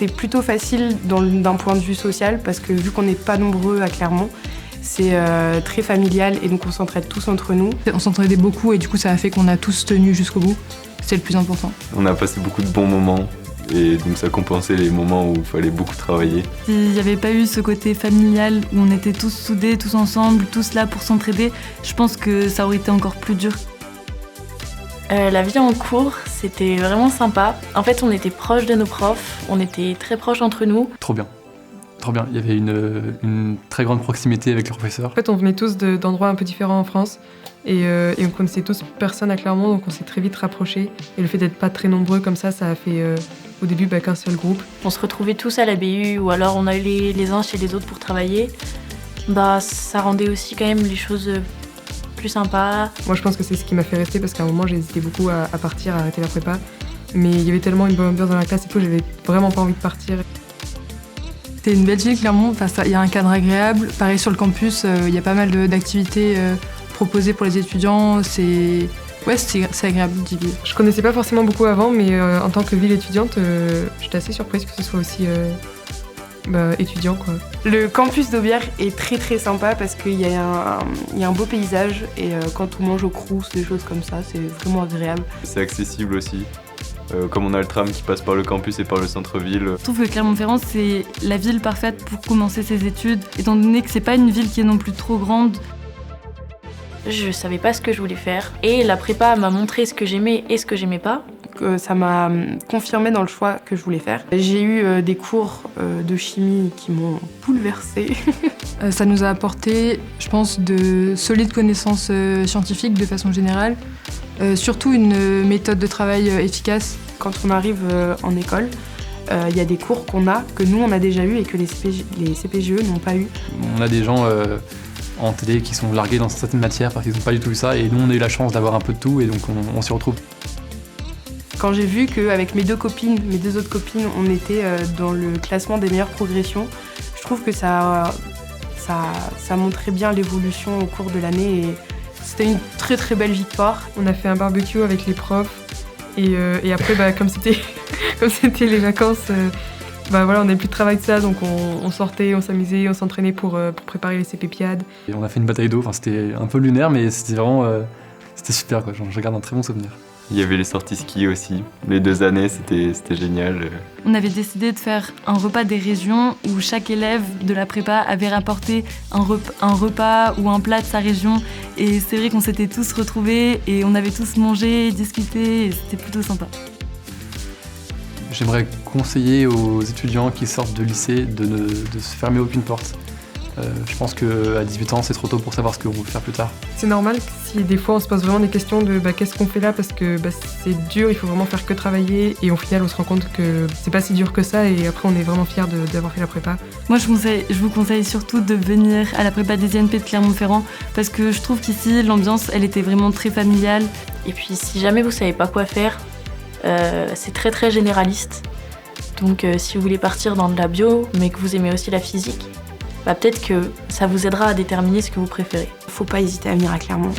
c'était plutôt facile d'un point de vue social parce que vu qu'on n'est pas nombreux à Clermont, c'est très familial et donc on s'entraide tous entre nous. On s'entraidait beaucoup et du coup ça a fait qu'on a tous tenu jusqu'au bout. C'est le plus important. On a passé beaucoup de bons moments et donc ça compensait les moments où il fallait beaucoup travailler. S'il n'y avait pas eu ce côté familial où on était tous soudés, tous ensemble, tous là pour s'entraider, je pense que ça aurait été encore plus dur. La vie en cours, c'était vraiment sympa. En fait, on était proches de nos profs, on était très proches entre nous. Trop bien. Trop bien. Il y avait une très grande proximité avec les professeurs. En fait, on venait tous d'endroits un peu différents en France et on connaissait tous personne à Clermont, donc on s'est très vite rapprochés. Et le fait d'être pas très nombreux comme ça a fait au début qu'un seul groupe. On se retrouvait tous à la BU ou alors on allait les uns chez les autres pour travailler. Ça rendait aussi quand même les choses plus sympa. Moi, je pense que c'est ce qui m'a fait rester parce qu'à un moment, j'ai hésité beaucoup à partir, à arrêter la prépa. Mais il y avait tellement une bonne ambiance dans la classe et tout, j'avais vraiment pas envie de partir. C'est une belle ville, Clermont. Il y a un cadre agréable. Pareil, sur le campus, il y a pas mal d'activités proposées pour les étudiants. C'est agréable d'y vivre. Je connaissais pas forcément beaucoup avant, mais en tant que ville étudiante, j'étais assez surprise que ce soit aussi étudiant, quoi. Le campus d'Aubière est très très sympa parce qu'il y a un beau paysage et quand on mange au crous, des choses comme ça, c'est vraiment agréable. C'est accessible aussi. Comme on a le tram qui passe par le campus et par le centre-ville. Je trouve que Clermont-Ferrand, c'est la ville parfaite pour commencer ses études, étant donné que c'est pas une ville qui est non plus trop grande. Je savais pas ce que je voulais faire et la prépa m'a montré ce que j'aimais et ce que j'aimais pas. Ça m'a confirmé dans le choix que je voulais faire. J'ai eu des cours de chimie qui m'ont bouleversée. Ça nous a apporté, je pense, de solides connaissances scientifiques de façon générale. Surtout une méthode de travail efficace. Quand on arrive en école, il y a des cours que nous on a déjà eu et que les CPGE n'ont pas eu. On a des gens en télé qui sont largués dans certaines matières parce qu'ils n'ont pas du tout eu ça et nous on a eu la chance d'avoir un peu de tout et donc on s'y retrouve. Quand j'ai vu qu'avec mes deux autres copines, on était dans le classement des meilleures progressions, je trouve que ça montrait bien l'évolution au cours de l'année et c'était une très très belle victoire. On a fait un barbecue avec les profs et après, comme c'était les vacances, on n'avait plus de travail de ça, donc on sortait, on s'amusait, on s'entraînait pour préparer les CPPiades. Et on a fait une bataille d'eau, c'était un peu lunaire mais c'était vraiment c'était super, quoi. Je garde un très bon souvenir. Il y avait les sorties ski aussi. Les 2 années, c'était génial. On avait décidé de faire un repas des régions où chaque élève de la prépa avait rapporté un repas ou un plat de sa région. Et c'est vrai qu'on s'était tous retrouvés et on avait tous mangé, discuté et c'était plutôt sympa. J'aimerais conseiller aux étudiants qui sortent de lycée de se fermer aucune porte. Je pense qu'à 18 ans, c'est trop tôt pour savoir ce qu'on veut faire plus tard. C'est normal si des fois on se pose vraiment des questions de qu'est-ce qu'on fait là parce que c'est dur, il faut vraiment faire que travailler et au final on se rend compte que c'est pas si dur que ça et après on est vraiment fiers d'avoir fait la prépa. Moi je vous conseille surtout de venir à la prépa des INP de Clermont-Ferrand parce que je trouve qu'ici l'ambiance elle était vraiment très familiale. Et puis si jamais vous savez pas quoi faire, c'est très très généraliste. Donc si vous voulez partir dans de la bio mais que vous aimez aussi la physique, peut-être que ça vous aidera à déterminer ce que vous préférez. Faut pas hésiter à venir à Clermont.